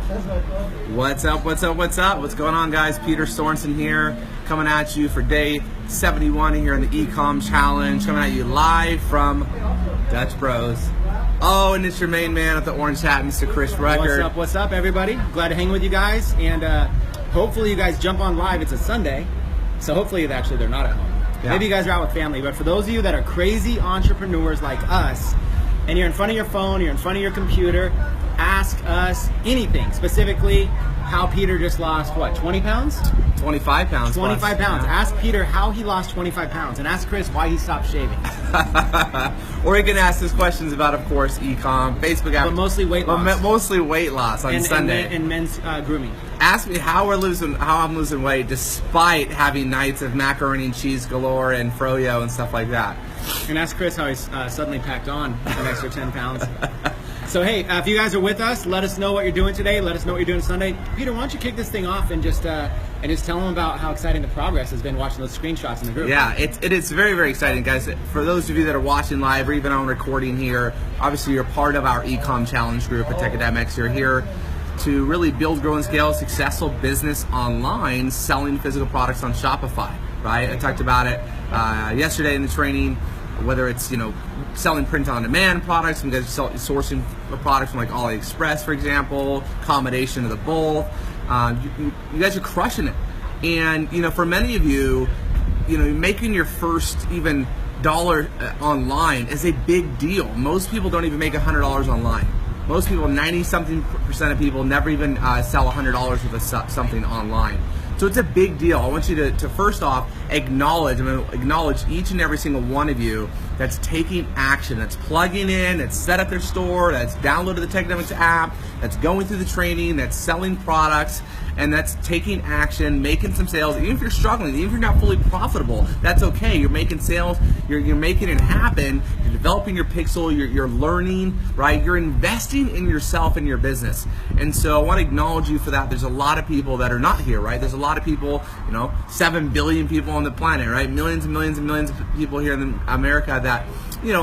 What's up, what's up, what's up? What's going on, guys? Peter Sorensen here, coming at you for day 71 here in the eComm challenge, coming at you live from Dutch Bros. Oh, and it's your main man at the orange hat, Mr. Chris Rucker. What's up, everybody? Glad to hang with you guys, and hopefully you guys jump on live. It's a Sunday, so hopefully actually they're not at home. Yeah. Maybe you guys are out with family, but for those of you that are crazy entrepreneurs like us, and you're in front of your phone, you're in front of your computer, ask us anything, specifically how Peter just lost, what, 20 pounds? 25 pounds. 25 pounds. Yeah. Ask Peter how he lost 25 pounds, and ask Chris why he stopped shaving. Or you can ask us questions about, of course, eComm, Facebook app. But mostly weight loss. Mostly weight loss on Sunday. And men's grooming. Ask me how I'm losing weight despite having nights of macaroni and cheese galore and froyo and stuff like that. And ask Chris how he's suddenly packed on an extra 10 pounds. So hey, if you guys are with us, let us know what you're doing today. Let us know what you're doing Sunday. Peter, why don't you kick this thing off and just tell them about how exciting the progress has been watching those screenshots in the group. Yeah, it is very, very exciting, guys. For those of you that are watching live or even on recording here, obviously you're part of our eComm challenge group at Techademics. You're here to really build, grow, and scale a successful business online selling physical products on Shopify, right? I talked about it yesterday in the training, whether it's, selling print-on-demand products, you guys are sourcing products from like AliExpress, for example, combination of the both. You guys are crushing it. And, for many of you, making your first even dollar online is a big deal. Most people don't even make $100 online. Most people, 90-something% of people, never even sell $100 worth of something online. So it's a big deal. I want you to first off acknowledge each and every single one of you that's taking action, that's plugging in, that's set up their store, that's downloaded the Techademics app, that's going through the training, that's selling products, and that's taking action, making some sales. Even if you're struggling, even if you're not fully profitable, that's okay. You're making sales, you're making it happen, you're developing your pixel, you're learning, right? You're investing in yourself and your business. And so I want to acknowledge you for that. There's a lot of people that are not here, right? There's a lot of people, 7 billion people on the planet, right? Millions and millions and millions of people here in America that,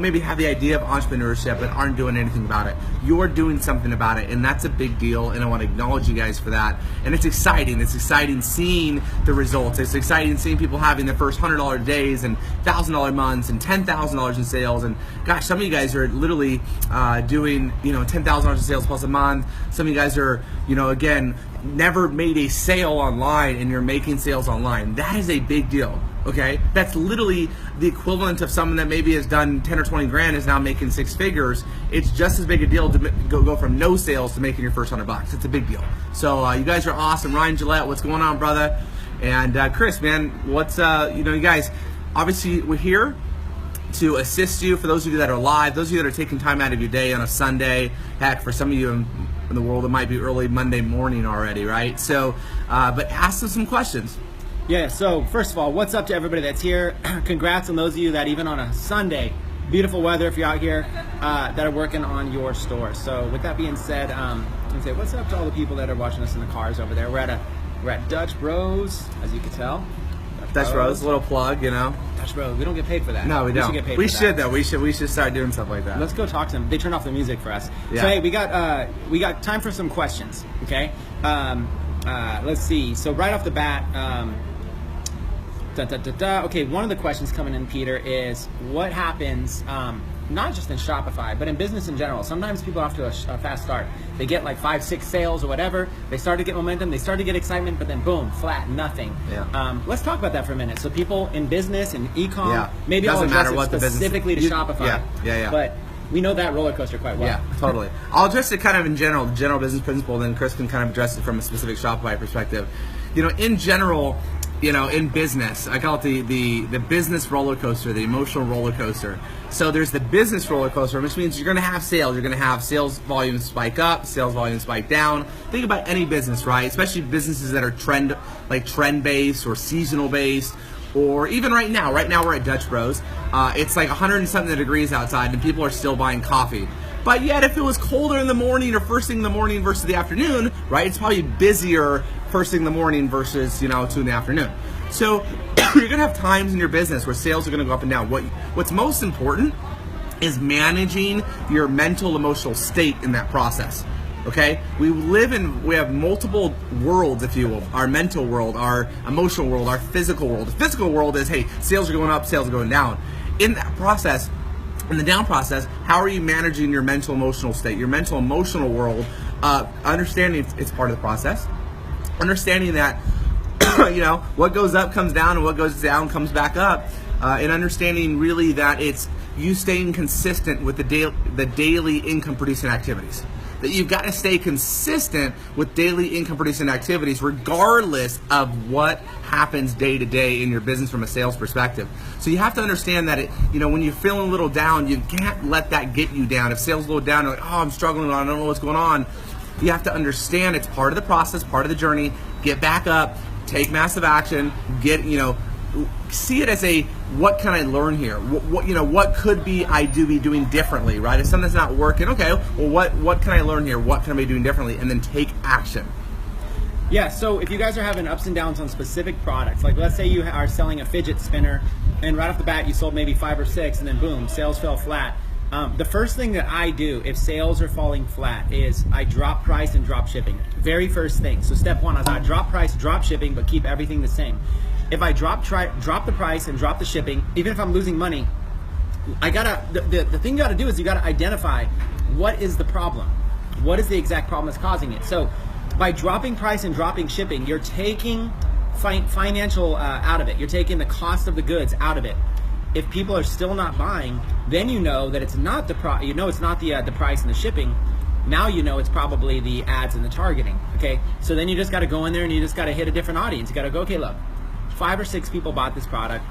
maybe have the idea of entrepreneurship but aren't doing anything about it. You're doing something about it, and that's a big deal, and I want to acknowledge you guys for that. And it's exciting. It's exciting seeing the results. It's exciting seeing people having their first $100 days and $1,000 months and $10,000 in sales. And gosh, some of you guys are literally doing, $10,000 in sales plus a month. Some of you guys are, again, never made a sale online and you're making sales online. That is a big deal. Okay, that's literally the equivalent of someone that maybe has done 10 or 20 grand is now making 6 figures. It's just as big a deal to go from no sales to making your first $100. It's a big deal. So you guys are awesome. Ryan Gillette, what's going on, brother? And Chris, man, what's you guys? Obviously, we're here to assist you. For those of you that are live, those of you that are taking time out of your day on a Sunday. Heck, for some of you in the world, it might be early Monday morning already, right? So, but ask them some questions. Yeah, so first of all, what's up to everybody that's here? Congrats on those of you that even on a Sunday, beautiful weather if you're out here, that are working on your store. So with that being said, I'd say what's up to all the people that are watching us in the cars over there. We're at Dutch Bros, as you can tell. Dutch Bros, a little plug, Dutch Bros, we don't get paid for that. No, we don't. We should though. We should start doing stuff like that. Let's go talk to them. They turned off the music for us. Yeah. So hey, we got time for some questions. Okay. Let's see. So right off the bat. Okay, one of the questions coming in, Peter, is what happens, not just in Shopify, but in business in general. Sometimes people have to a fast start. They get like 5, 6 sales or whatever. They start to get momentum. They start to get excitement, but then boom, flat, nothing. Yeah. Let's talk about that for a minute. So people in business and eComm, maybe I'll address it specifically to Shopify. Yeah. But we know that roller coaster quite well. Yeah, totally. I'll address it kind of in general business principle, then Chris can kind of address it from a specific Shopify perspective. In general, in business, I call it the business roller coaster, the emotional roller coaster. So there's the business roller coaster, which means you're going to have sales. You're going to have sales volume spike up, sales volume spike down. Think about any business, right? Especially businesses that are trend-based or seasonal-based. Or even right now we're at Dutch Bros. It's like 100 and something degrees outside and people are still buying coffee. But yet if it was colder in the morning or first thing in the morning versus the afternoon, right, it's probably busier first thing in the morning versus, 2 in the afternoon. So you're going to have times in your business where sales are going to go up and down. What's most important is managing your mental, emotional state in that process. Okay, we have multiple worlds, if you will. Our mental world, our emotional world, our physical world. The physical world is, hey, sales are going up, sales are going down. In that process, in the down process, how are you managing your mental emotional state, your mental emotional world? Understanding it's part of the process. Understanding that what goes up comes down, and what goes down comes back up, and understanding really that it's you staying consistent with the daily income producing activities. That you've got to stay consistent with daily income producing activities regardless of what happens day to day in your business from a sales perspective. So you have to understand that when you're feeling a little down, you can't let that get you down. If sales low down, you're like, oh, I'm struggling, I don't know what's going on. You have to understand it's part of the process, part of the journey. Get back up, take massive action, see it as what can I learn here? What could I be doing differently, right? If something's not working, okay, well, what can I learn here? What can I be doing differently? And then take action. Yeah, so if you guys are having ups and downs on specific products, like let's say you are selling a fidget spinner, and right off the bat you sold maybe 5 or 6, and then boom, sales fell flat. The first thing that I do if sales are falling flat is I drop price and drop shipping. Very first thing. So step 1 is I drop price, drop shipping, but keep everything the same. If I drop the price and drop the shipping, even if I'm losing money, the thing you gotta do is you gotta identify what is the problem. What is the exact problem that's causing it? So by dropping price and dropping shipping, you're taking financial out of it. You're taking the cost of the goods out of it. If people are still not buying, then you know that it's not the price and the shipping. Now you know it's probably the ads and the targeting. Okay, so then you just got to go in there and you just got to hit a different audience. You got to go, okay, look, 5 or 6 people bought this product,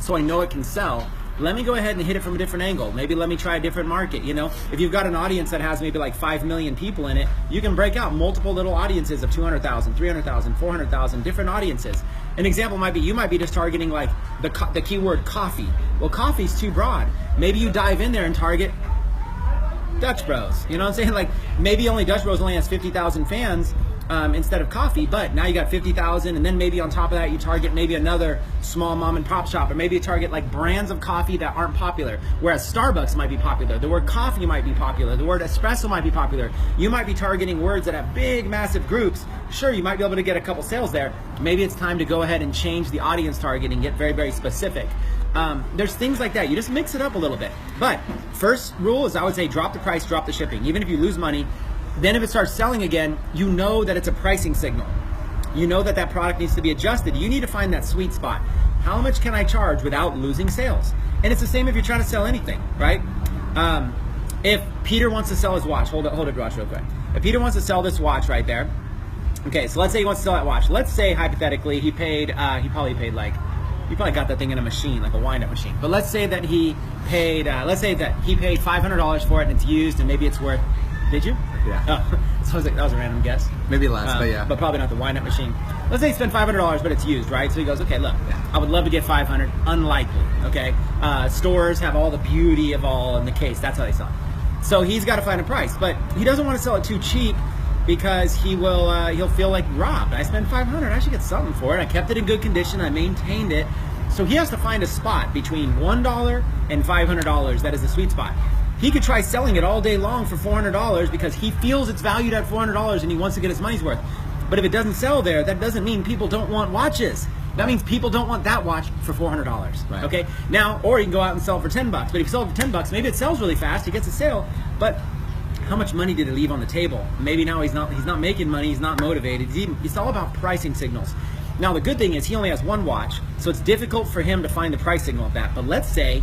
so I know it can sell. Let me go ahead and hit it from a different angle. Maybe let me try a different market. If you've got an audience that has maybe like 5 million people in it, you can break out multiple little audiences of 200,000, 300,000, 400,000 different audiences. An example might be you might be just targeting like the keyword coffee. Well, coffee's too broad. Maybe you dive in there and target Dutch Bros. You know what I'm saying? Like maybe Dutch Bros only has 50,000 fans instead of coffee, but now you got 50,000, and then maybe on top of that you target maybe another small mom and pop shop, or maybe you target like brands of coffee that aren't popular, whereas Starbucks might be popular, the word coffee might be popular, the word espresso might be popular. You might be targeting words that have big massive groups. Sure, you might be able to get a couple sales there. Maybe it's time to go ahead and change the audience targeting, get very, very specific. There's things like that. You just mix it up a little bit. But first rule is I would say drop the price, drop the shipping. Even if you lose money, then if it starts selling again, you know that it's a pricing signal. You know that product needs to be adjusted. You need to find that sweet spot. How much can I charge without losing sales? And it's the same if you're trying to sell anything, right? If Peter wants to sell his watch, hold it, watch real quick. If Peter wants to sell this watch right there, okay, so let's say he wants to sell that watch. Let's say hypothetically he probably got that thing in a machine, like a wind-up machine. But let's say that he paid $500 for it and it's used, and maybe it's worth. Did you? Yeah. Oh, so I was like, that was a random guess. Maybe less, but yeah. But probably not the wind-up machine. Let's say he spent $500, but it's used, right? So he goes, okay, look, I would love to get $500. Unlikely, okay? Stores have all the beauty of all in the case. That's how they sell it. So he's got to find a price, but he doesn't want to sell it too cheap because he'll feel like robbed. I spent $500. I should get something for it. I kept it in good condition. I maintained it. So he has to find a spot between $1 and $500 that is the sweet spot. He could try selling it all day long for $400 because he feels it's valued at $400 and he wants to get his money's worth. But if it doesn't sell there, that doesn't mean people don't want watches. That means people don't want that watch for $400. Right. Okay. Now, or he can go out and sell it for $10. But if he sells it for $10, maybe it sells really fast. He gets a sale, but how much money did he leave on the table? Maybe now he's not making money. He's not motivated. It's all about pricing signals. Now, the good thing is he only has one watch, so it's difficult for him to find the price signal of that. But let's say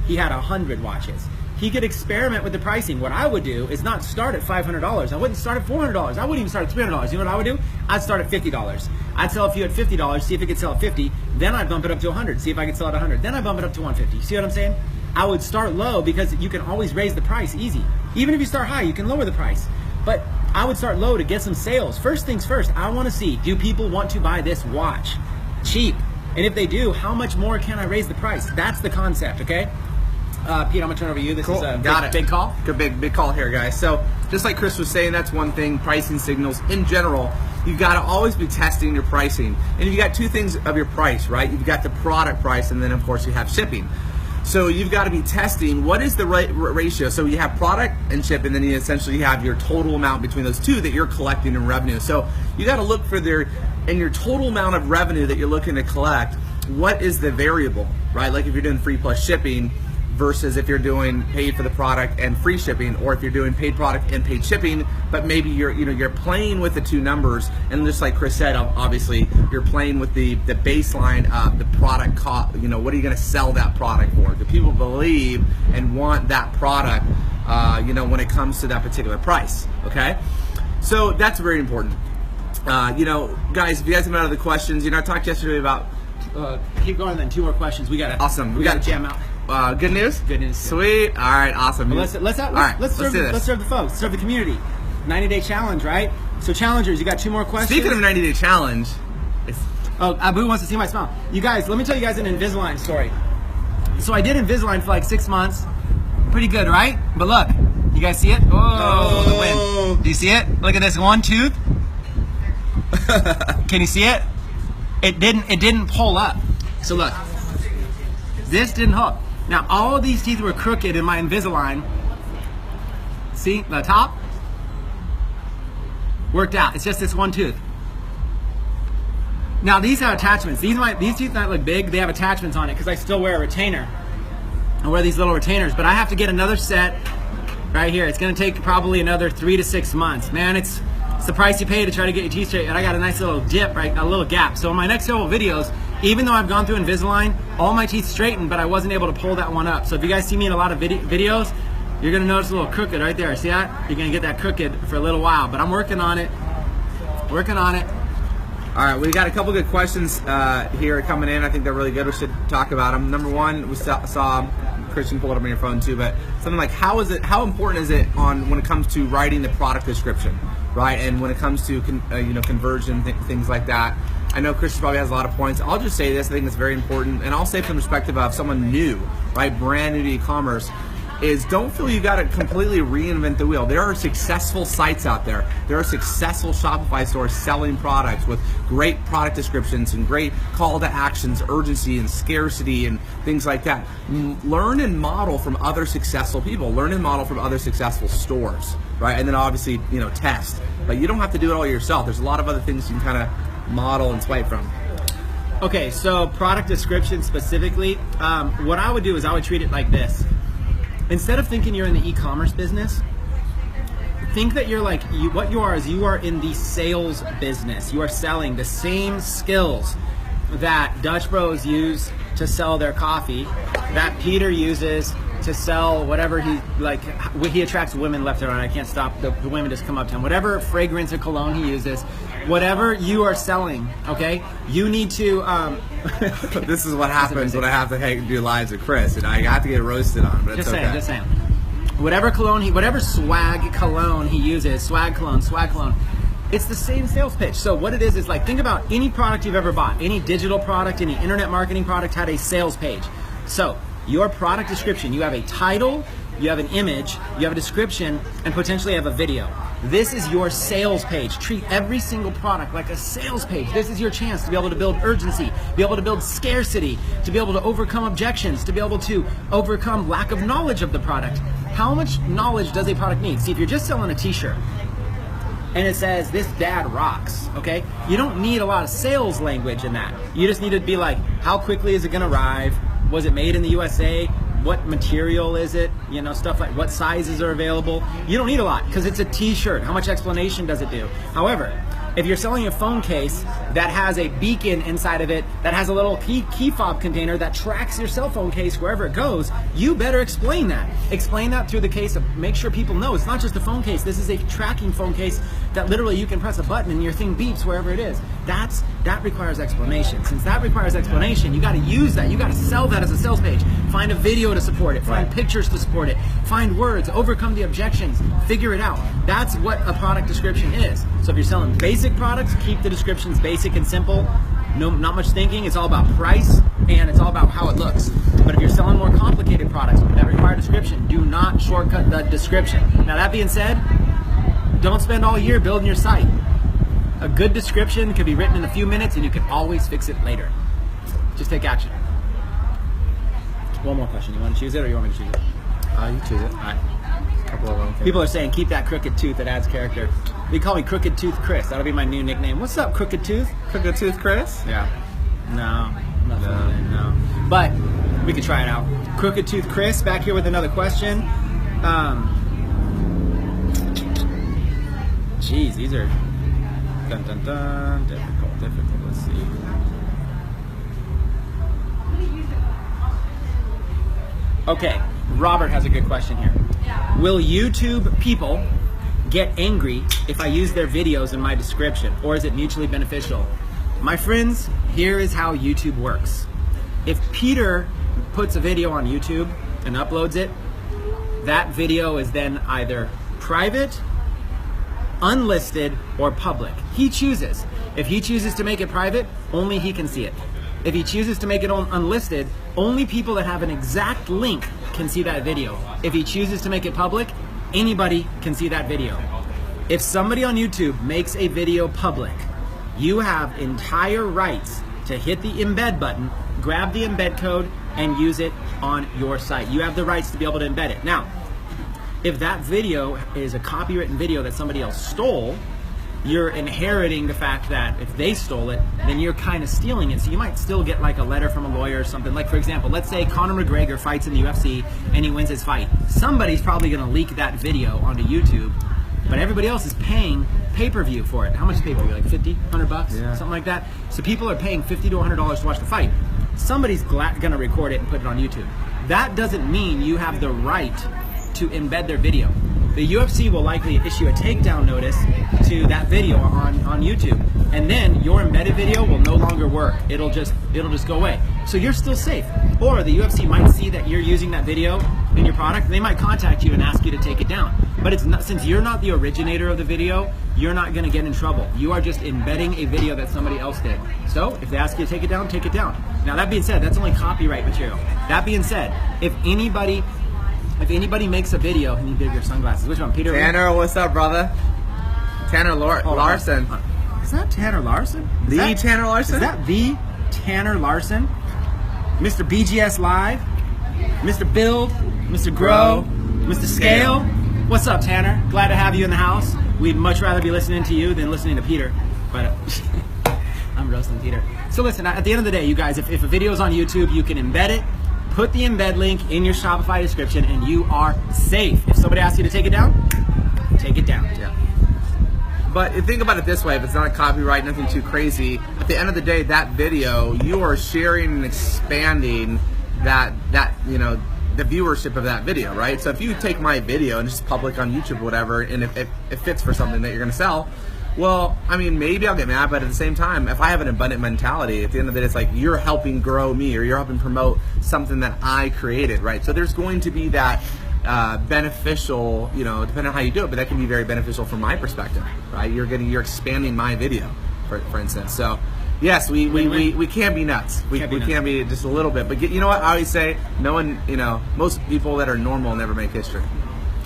he had 100 watches. He could experiment with the pricing. What I would do is not start at $500. I wouldn't start at $400. I wouldn't even start at $300. You know what I would do? I'd start at $50. I'd sell a few at $50, see if it could sell at $50. Then I'd bump it up to $100, see if I could sell at $100. Then I'd bump it up to $150. See what I'm saying? I would start low because you can always raise the price easy. Even if you start high, you can lower the price. But I would start low to get some sales. First things first, I want to see, do people want to buy this watch? Cheap. And if they do, how much more can I raise the price? That's the concept, okay? Pete, I'm going to turn over to you. This is a big call. Good, big call here, guys. So just like Chris was saying, that's one thing, pricing signals. In general, you've got to always be testing your pricing. And you got two things of your price, right? You've got the product price, and then, of course, you have shipping. So you've got to be testing what is the right ratio. So you have product and ship, and then you essentially have your total amount between those two that you're collecting in revenue. So you got to look for in your total amount of revenue that you're looking to collect, what is the variable, right? Like if you're doing free plus shipping versus if you're doing paid for the product and free shipping, or if you're doing paid product and paid shipping, but maybe you're playing with the two numbers, and just like Chris said, obviously you're playing with the baseline of the product cost. What are you going to sell that product for? Do people believe and want that product? When it comes to that particular price. Okay, so that's very important. Guys, if you guys have any other questions, I talked yesterday about. Keep going. Then 2 more questions. We got it. Awesome. We got to jam out. Good news? Good news. Sweet. All right, awesome. Well, let's serve the folks, serve the community. 90-day challenge, right? So challengers, you got 2 more questions. Speaking of 90-day challenge, Abu wants to see my smile. You guys, let me tell you guys an Invisalign story. So I did Invisalign for like 6 months. Pretty good, right? But look, you guys see it? Oh, the wind. Do you see it? Look at this one tooth. Can you see it? It didn't pull up. So look, this didn't hook. Now all of these teeth were crooked in my Invisalign. See the top? Worked out. It's just this one tooth. Now these have attachments. These teeth might look big. They have attachments on it because I still wear a retainer. I wear these little retainers, but I have to get another set right here. It's going to take probably another 3 to 6 months. Man, it's the price you pay to try to get your teeth straight, and I got a nice little dip, right, a little gap. So in my next couple videos, even though I've gone through Invisalign, all my teeth straightened, but I wasn't able to pull that one up. So if you guys see me in a lot of videos, you're going to notice a little crooked right there. See that? You're going to get that crooked for a little while, but I'm working on it. Working on it. All right, we got a couple good questions here coming in. I think they're really good. We should talk about them. Number one, we saw Christian pull it up on your phone too, but something like how important is it when it comes to writing the product description, right? And when it comes to conversion, things like that. I know Christian probably has a lot of points. I'll just say this. I think it's very important, and I'll say from the perspective of someone new, right, brand new to e-commerce, is don't feel you got to completely reinvent the wheel. There are successful sites out there. There are successful Shopify stores selling products with great product descriptions and great call to actions, urgency and scarcity and things like that. Learn and model from other successful people. Learn and model from other successful stores, right? And then obviously, test. But you don't have to do it all yourself. There's a lot of other things you can kind of model and swipe from. Okay, so product description specifically, what I would do is I would treat it like this. Instead of thinking you're in the e-commerce business, think that what you are in the sales business. You are selling the same skills that Dutch Bros use to sell their coffee, that Peter uses to sell whatever he attracts women left and right. I can't stop the women just come up to him. Whatever fragrance or cologne he uses, whatever you are selling, okay, you need to this is what happens when I have to do lives with Chris, and I have to get roasted on, but it's okay. Just saying. Whatever swag cologne he uses, swag cologne, it's the same sales pitch. So what it is like, think about any product you've ever bought, any digital product, any internet marketing product had a sales page. So your product description, you have a title, you have an image, you have a description, and potentially have a video. This is your sales page. Treat every single product like a sales page. This is your chance to be able to build urgency, be able to build scarcity, to be able to overcome objections, to be able to overcome lack of knowledge of the product. How much knowledge does a product need? See, if you're just selling a t-shirt and it says, "This dad rocks," okay? You don't need a lot of sales language in that. You just need to be like, how quickly is it gonna arrive? Was it made in the USA? What material is it? Stuff like what sizes are available. You don't need a lot because it's a t-shirt. How much explanation does it do? However, if you're selling a phone case that has a beacon inside of it, that has a little key fob container that tracks your cell phone case wherever it goes, you better explain that. Explain that through the case of make sure people know it's not just a phone case. This is a tracking phone case that literally you can press a button and your thing beeps wherever it is. That requires explanation. Since that requires explanation, you got to use that. You got to sell that as a sales page. Find a video to support it. Find pictures to support it. Find words. Overcome the objections. Figure it out. That's what a product description is. So if you're selling basic products, keep the descriptions basic and simple. Not much thinking. It's all about price and it's all about how it looks. But if you're selling more complicated products that require description, do not shortcut the description. Now that being said, don't spend all year building your site. A good description can be written in a few minutes and you can always fix it later. Just take action. One more question. You want to choose it or you want me to choose it? You choose it. All right. A couple of them. People are saying, keep that crooked tooth, that adds character. They call me Crooked Tooth Chris. That'll be my new nickname. What's up, Crooked Tooth? Crooked Tooth Chris? Yeah. No. Nothing. No. But we could try it out. Crooked Tooth Chris back here with another question. Geez, these are difficult. Let's see. Okay, Robert has a good question here. Will YouTube people get angry if I use their videos in my description, or is it mutually beneficial? My friends, here is how YouTube works. If Peter puts a video on YouTube and uploads it, that video is then either private, unlisted, or public. He chooses. If he chooses to make it private, only he can see it. If he chooses to make it unlisted, only people that have an exact link can see that video. If he chooses to make it public, anybody can see that video. If somebody on YouTube makes a video public, you have entire rights to hit the embed button, grab the embed code, and use it on your site. You have the rights to be able to embed it. Now, if that video is a copywritten video that somebody else stole, you're inheriting the fact that if they stole it, then you're kind of stealing it. So you might still get like a letter from a lawyer or something. Like, for example, let's say Conor McGregor fights in the UFC and he wins his fight. Somebody's probably going to leak that video onto YouTube, but everybody else is paying pay-per-view for it. How much is pay-per-view? Like 50, 100 bucks? Yeah. Something like that. So people are paying $50 to $100 to watch the fight. Somebody's going to record it and put it on YouTube. That doesn't mean you have the right to embed their video. The UFC will likely issue a takedown notice to that video on YouTube, and then your embedded video will no longer work. It'll just go away. So you're still safe. Or the UFC might see that you're using that video in your product, and they might contact you and ask you to take it down. But it's not, since you're not the originator of the video, you're not going to get in trouble. You are just embedding a video that somebody else did. So if they ask you to take it down, take it down. Now that being said, that's only copyright material. That being said, if anybody makes a video, and you did your sunglasses. Which one, Peter? Tanner, what's up, brother? Tanner Larson. Is that Tanner Larson? Tanner Larson? Is that the Tanner Larson? Mr. BGS Live, Mr. Build, Mr. Grow, Mr. Scale. What's up, Tanner? Glad to have you in the house. We'd much rather be listening to you than listening to Peter. But I'm roasting Peter. So listen, at the end of the day, you guys, if a video is on YouTube, you can embed it. Put the embed link in your Shopify description and you are safe. If somebody asks you to take it down, take it down. Yeah. But think about it this way, if it's not a copyright, nothing too crazy, at the end of the day, that video, you are sharing and expanding that the viewership of that video, right? So if you take my video and just public on YouTube or whatever, and if it fits for something that you're gonna sell, well, I mean, maybe I'll get mad, but at the same time, if I have an abundant mentality, at the end of the day, it's like you're helping grow me or you're helping promote something that I created, right? So there's going to be that beneficial, depending on how you do it, but that can be very beneficial from my perspective, right? You're expanding my video, for instance. So yes, we can be nuts. We can be just a little bit, but you know what? I always say, most people that are normal never make history.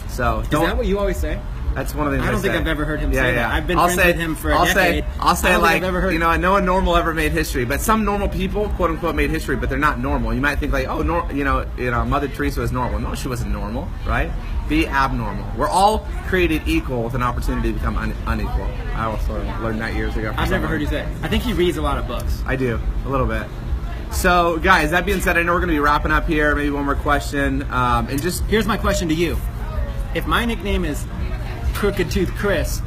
So is that what you always say? That's one of the things I don't think I've ever heard him say that. I've been friends with him for a decade. I'll say like, no one normal ever made history, but some normal people, quote unquote, made history, but they're not normal. You might think like, oh, Mother Teresa was normal. No, she wasn't normal, right? Be abnormal. We're all created equal with an opportunity to become unequal. I also learned that years ago. I've never heard you say it. I think he reads a lot of books. I do, a little bit. So, guys, that being said, I know we're going to be wrapping up here. Maybe one more question. And just here's my question to you. If my nickname is Crooked Tooth Chris,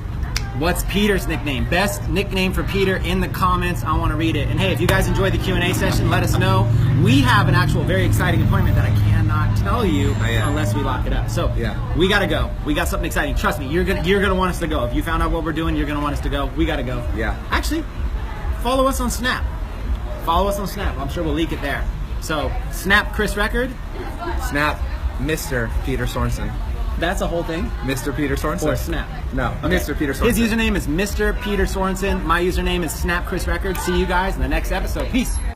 what's Peter's nickname? Best nickname for Peter in the comments. I want to read it. And hey, if you guys enjoyed the Q&A session, let us know. We have an actual very exciting appointment that I cannot tell you unless we lock it up. So we got to go. We got something exciting. Trust me, you're gonna want us to go. If you found out what we're doing, you're gonna want us to go. We got to go. Yeah. Actually, follow us on Snap. Follow us on Snap. I'm sure we'll leak it there. So Snap Chris Record. Snap Mr. Peter Sorensen. That's a whole thing? Mr. Peter Sorensen? Or Snap? No, okay. Mr. Peter Sorensen. His username is Mr. Peter Sorensen. My username is Snap Chris Records. See you guys in the next episode. Peace.